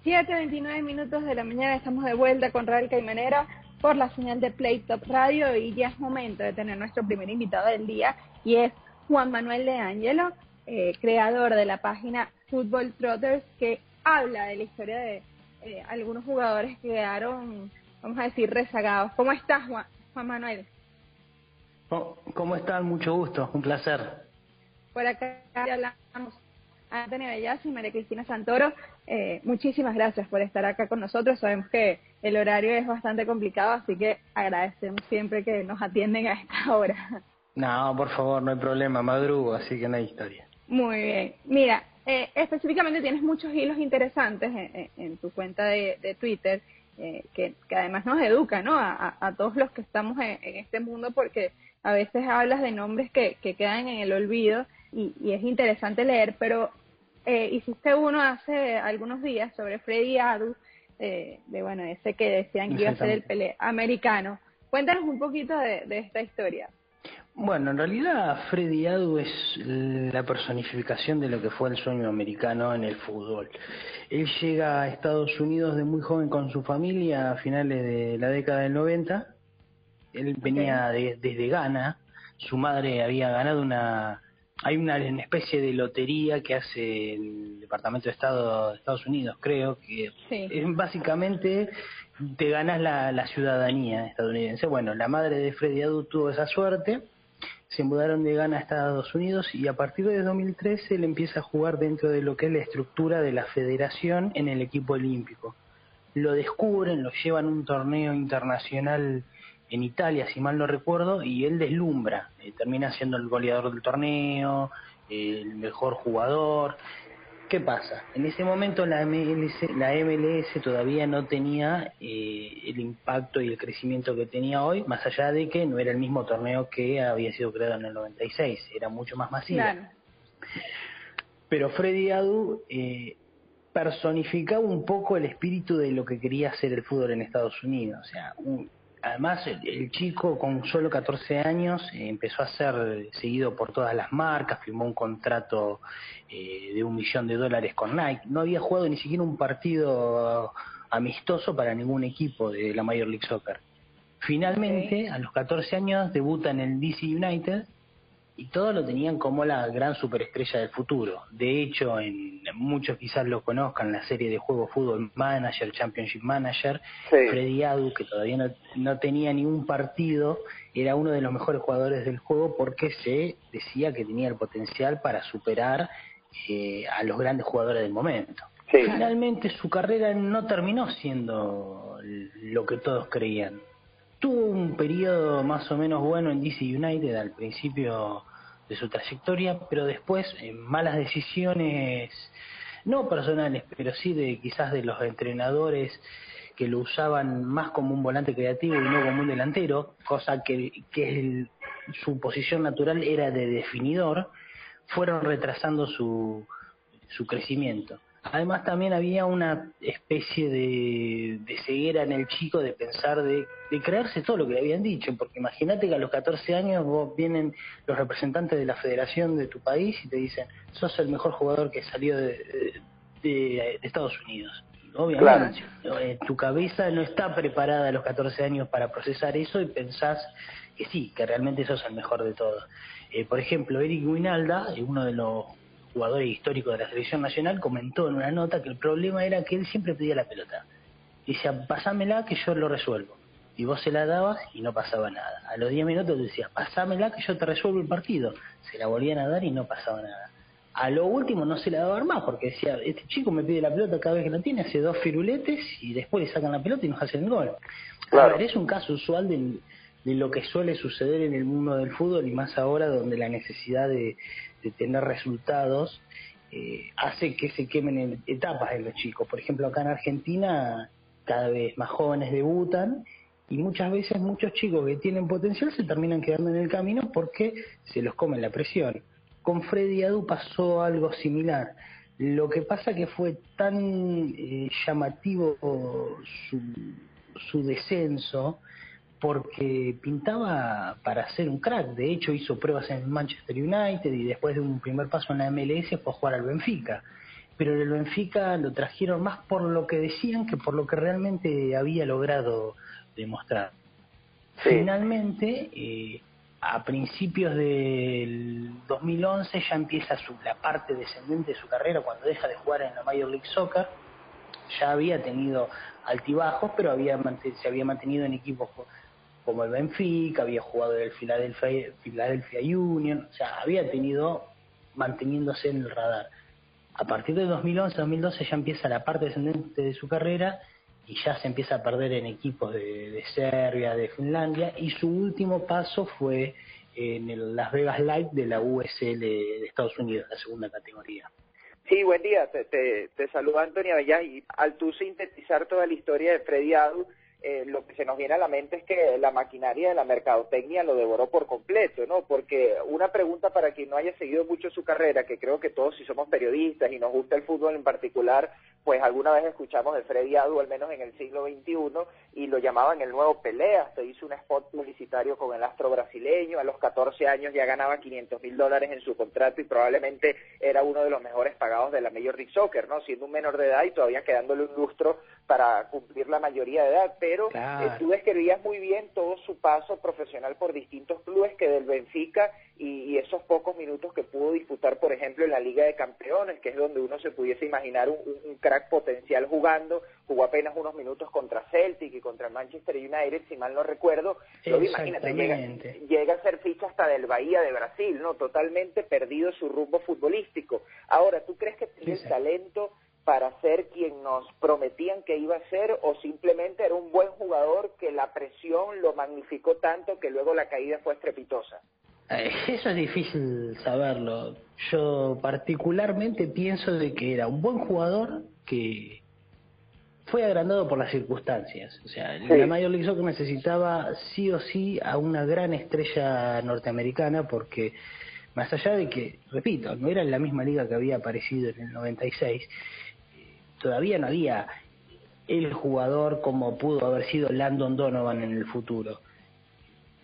7:29 de la mañana, estamos de vuelta con Radio Caimanera por la señal de Playtop Radio y ya es momento de tener nuestro primer invitado del día y es Juan Manuel de Ángelo, creador de la página Football Trotters, que habla de la historia de algunos jugadores que quedaron, vamos a decir, rezagados. ¿Cómo estás, Juan Manuel? ¿Cómo están? Mucho gusto, un placer. Por acá hablamos a Antonio Bellas y María Cristina Santoro. Muchísimas gracias por estar acá con nosotros. Sabemos que el horario es bastante complicado, así que agradecemos siempre que nos atienden a esta hora. No, por favor, no hay problema, madrugo, así que no hay historia. Muy bien. Mira, específicamente tienes muchos hilos interesantes en tu cuenta de Twitter, que además nos educa, ¿no? A todos los que estamos en este mundo, porque a veces hablas de nombres que quedan en el olvido y es interesante leer, pero hiciste uno hace algunos días sobre Freddie Adu, bueno, ese que decían que iba a ser el Pelé americano. Cuéntanos un poquito de esta historia. Bueno, en realidad Freddie Adu es la personificación de lo que fue el sueño americano en el fútbol. Él llega a Estados Unidos de muy joven con su familia a finales de la década del 90. Él venía desde Ghana. Su madre había ganado hay una especie de lotería que hace el Departamento de Estado de Estados Unidos, creo, que es básicamente te ganas la ciudadanía estadounidense. Bueno, la madre de Freddie Adu tuvo esa suerte, se mudaron de Ghana a Estados Unidos y a partir de 2013 él empieza a jugar dentro de lo que es la estructura de la federación en el equipo olímpico. Lo descubren, lo llevan a un torneo internacional en Italia, si mal no recuerdo, y él deslumbra, termina siendo el goleador del torneo, el mejor jugador. ¿Qué pasa? En ese momento la MLS todavía no tenía el impacto y el crecimiento que tenía hoy, más allá de que no era el mismo torneo que había sido creado en el 96, era mucho más masivo. Claro. Pero Freddie Adu personificaba un poco el espíritu de lo que quería hacer el fútbol en Estados Unidos. O sea, además el chico con solo 14 años empezó a ser seguido por todas las marcas, firmó un contrato de $1 millón con Nike. No había jugado ni siquiera un partido amistoso para ningún equipo de la Major League Soccer. Finalmente, a los 14 años, debuta en el DC United y todos lo tenían como la gran superestrella del futuro. De hecho, muchos quizás lo conozcan, la serie de juego Football Manager, Championship Manager, Freddie Adu, que todavía no tenía ningún partido, era uno de los mejores jugadores del juego porque se decía que tenía el potencial para superar a los grandes jugadores del momento. Finalmente su carrera no terminó siendo lo que todos creían. Tuvo un periodo más o menos bueno en DC United al principio de su trayectoria, pero después malas decisiones, no personales, pero sí quizás de los entrenadores que lo usaban más como un volante creativo y no como un delantero, cosa que su posición natural era de definidor, fueron retrasando su crecimiento. Además también había una especie de ceguera en el chico de pensar, de creerse todo lo que le habían dicho, porque imagínate que a los 14 años vienen los representantes de la federación de tu país y te dicen, sos el mejor jugador que salió de Estados Unidos. Obviamente, tu cabeza no está preparada a los 14 años para procesar eso y pensás que sí, que realmente sos el mejor de todos. Por ejemplo, Eric Winalda, uno de los jugadores históricos de la selección nacional, comentó en una nota que el problema era que él siempre pedía la pelota. Decía, pasámela que yo lo resuelvo. Y vos se la dabas y no pasaba nada. A los 10 minutos decía, pasámela que yo te resuelvo el partido. Se la volvían a dar y no pasaba nada. A lo último no se la daban más porque decía, este chico me pide la pelota cada vez que la tiene, hace 2 firuletes y después le sacan la pelota y nos hacen el gol. Claro. A ver, es un caso usual de lo que suele suceder en el mundo del fútbol y más ahora donde la necesidad de tener resultados hace que se quemen etapas en los chicos. Por ejemplo, acá en Argentina cada vez más jóvenes debutan y muchas veces muchos chicos que tienen potencial se terminan quedando en el camino porque se los come la presión. Con Freddie Adu pasó algo similar. Lo que pasa que fue tan llamativo su descenso porque pintaba para ser un crack. De hecho hizo pruebas en Manchester United y después de un primer paso en la MLS fue a jugar al Benfica. pero el Benfica lo trajeron más por lo que decían que por lo que realmente había logrado demostrar. Sí. Finalmente, a principios del 2011 ya empieza la parte descendente de su carrera cuando deja de jugar en la Major League Soccer. Ya había tenido altibajos, pero se había mantenido en equipos como el Benfica, había jugado en el Philadelphia Union, o sea, había tenido manteniéndose en el radar. A partir de 2011-2012 ya empieza la parte descendente de su carrera y ya se empieza a perder en equipos de Serbia, de Finlandia, y su último paso fue en el Las Vegas Light de la USL de Estados Unidos, la segunda categoría. Sí, buen día, te saluda Antonio Avellá, y al tú sintetizar toda la historia de Freddy Adu, lo que se nos viene a la mente es que la maquinaria de la mercadotecnia lo devoró por completo, ¿no? Porque una pregunta para quien no haya seguido mucho su carrera, que creo que todos si somos periodistas y nos gusta el fútbol en particular, pues alguna vez escuchamos de Freddy Adu, al menos en el siglo XXI, y lo llamaban el nuevo Pelé. Hasta hizo un spot publicitario con el astro brasileño, a los 14 años ya ganaba $500,000 en su contrato y probablemente era uno de los mejores pagados de la Major League Soccer, ¿no? Siendo un menor de edad y todavía quedándole un lustro para cumplir la mayoría de edad, pero claro, tú describías muy bien todo su paso profesional por distintos clubes, que del Benfica y esos pocos minutos que pudo disputar, por ejemplo, en la Liga de Campeones, que es donde uno se pudiese imaginar un crack potencial jugando. Jugó apenas unos minutos contra Celtic y contra el Manchester United, si mal no recuerdo. Luego, imagínate, llega a ser ficha hasta del Bahía de Brasil, ¿no? Totalmente perdido su rumbo futbolístico. Ahora, ¿tú crees que tiene el talento para ser quien nos prometían que iba a ser, o simplemente era un buen jugador que la presión lo magnificó tanto que luego la caída fue estrepitosa? Eso es difícil saberlo. Yo particularmente pienso de que era un buen jugador que fue agrandado por las circunstancias. O sea, sí, la Major League Soccer necesitaba sí o sí a una gran estrella norteamericana, porque más allá de que, repito, no era en la misma liga que había aparecido en el 96, todavía no había el jugador como pudo haber sido Landon Donovan en el futuro.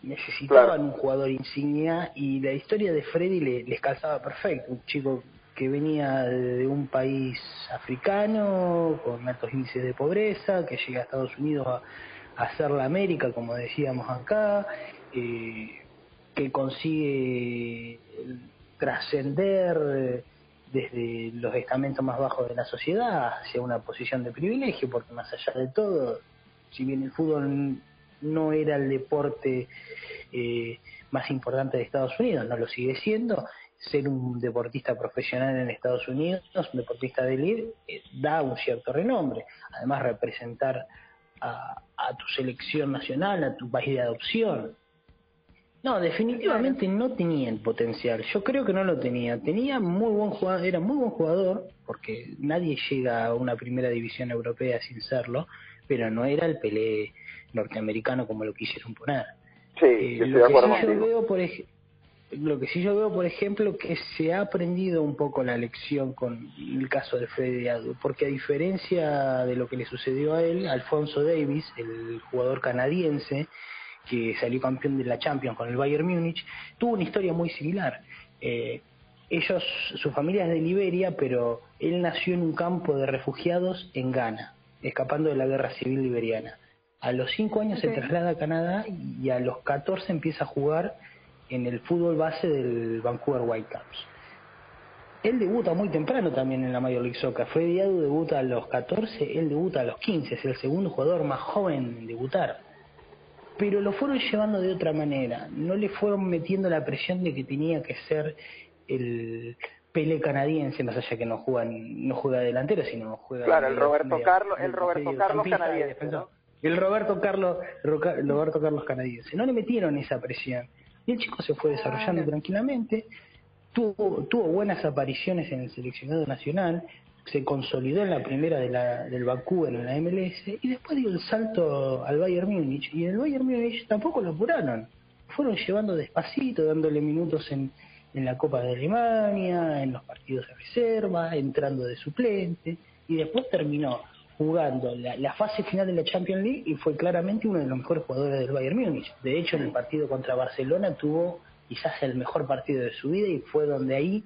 Necesitaban un jugador insignia, y la historia de Freddy les calzaba perfecto. Un chico que venía de un país africano con altos índices de pobreza, que llega a Estados Unidos a hacer la América, como decíamos acá, que consigue trascender desde los estamentos más bajos de la sociedad hacia una posición de privilegio, porque más allá de todo, si bien el fútbol no era el deporte más importante de Estados Unidos, no lo sigue siendo, ser un deportista profesional en Estados Unidos, un deportista de élite, da un cierto renombre. Además, representar a tu selección nacional, a tu país de adopción. No, definitivamente no tenía el potencial. Yo creo que no lo tenía. Tenía muy buen jugador, era muy buen jugador, porque nadie llega a una primera división europea sin serlo, pero no era el Pelé norteamericano como lo quisieron poner. Sí, yo estoy de acuerdo lo que sí yo veo, por ejemplo, que se ha aprendido un poco la lección con el caso de Freddy Adu, porque a diferencia de lo que le sucedió a él, Alphonso Davies, el jugador canadiense que salió campeón de la Champions con el Bayern Múnich, tuvo una historia muy similar. Su familia es de Liberia, pero él nació en un campo de refugiados en Ghana, escapando de la guerra civil liberiana. A los 5 años se traslada a Canadá y a los 14 empieza a jugar en el fútbol base del Vancouver Whitecaps. Él debuta muy temprano también en la Major League Soccer. Freddy Adu debuta a los 14, él debuta a los 15, es el segundo jugador más joven en debutar. Pero lo fueron llevando de otra manera, no le fueron metiendo la presión de que tenía que ser el Pelé canadiense, más allá que no juega delantero, sino juega... Claro, el Roberto Carlos canadiense, ¿no? El Roberto Carlos canadiense. No le metieron esa presión. Y el chico se fue desarrollando tranquilamente, tuvo buenas apariciones en el seleccionado nacional, se consolidó en la primera del Vancouver en la MLS, y después dio el salto al Bayern Múnich, y en el Bayern Múnich tampoco lo apuraron, fueron llevando despacito, dándole minutos en la Copa de Alemania, en los partidos de reserva, entrando de suplente, y después terminó jugando la fase final de la Champions League y fue claramente uno de los mejores jugadores del Bayern Múnich. De hecho, en el partido contra Barcelona tuvo quizás el mejor partido de su vida, y fue donde ahí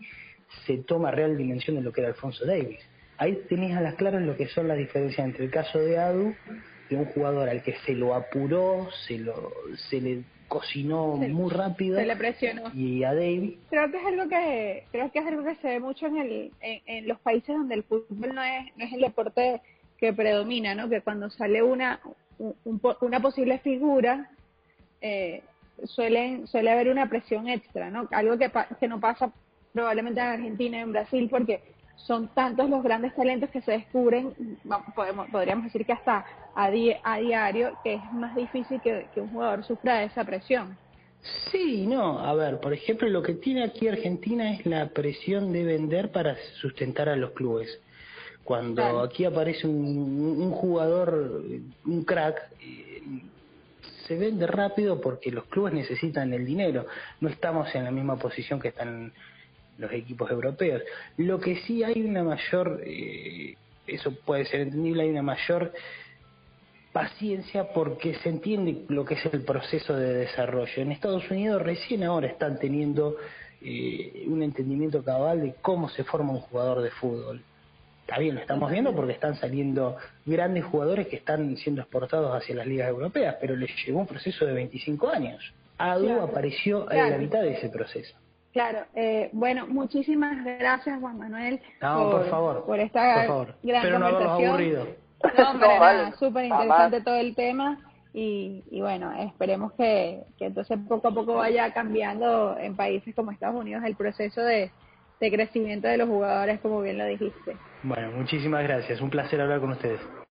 se toma real dimensión de lo que era Alphonso Davies. ahí tenés a las claras lo que son las diferencias entre el caso de Adu, de un jugador al que se lo apuró, se le cocinó muy rápido, se le presionó, y a David creo que es algo que se ve mucho en los países donde el fútbol no es el deporte que predomina, ¿no? Que cuando sale una posible figura suele haber una presión extra, ¿no? Algo que no pasa probablemente en Argentina y en Brasil, porque son tantos los grandes talentos que se descubren, podríamos decir que hasta a diario, que es más difícil que un jugador sufra de esa presión. Sí, no, a ver, por ejemplo, lo que tiene aquí Argentina es la presión de vender para sustentar a los clubes. Cuando Claro. aquí aparece un jugador, un crack, se vende rápido porque los clubes necesitan el dinero. No estamos en la misma posición que están los equipos europeos. Lo que sí hay una mayor, eso puede ser entendible, hay una mayor paciencia porque se entiende lo que es el proceso de desarrollo. En Estados Unidos recién ahora están teniendo un entendimiento cabal de cómo se forma un jugador de fútbol. Está bien, lo estamos viendo porque están saliendo grandes jugadores que están siendo exportados hacia las ligas europeas, pero les llevó un proceso de 25 años. Adu apareció en la mitad de ese proceso. Claro, bueno, muchísimas gracias, Juan Manuel, por favor, por esta gran Espero no haberlos conversación. aburrido. No, para vale, nada, súper interesante todo el tema y bueno, esperemos que entonces poco a poco vaya cambiando en países como Estados Unidos el proceso de crecimiento de los jugadores, como bien lo dijiste. Bueno, muchísimas gracias, un placer hablar con ustedes.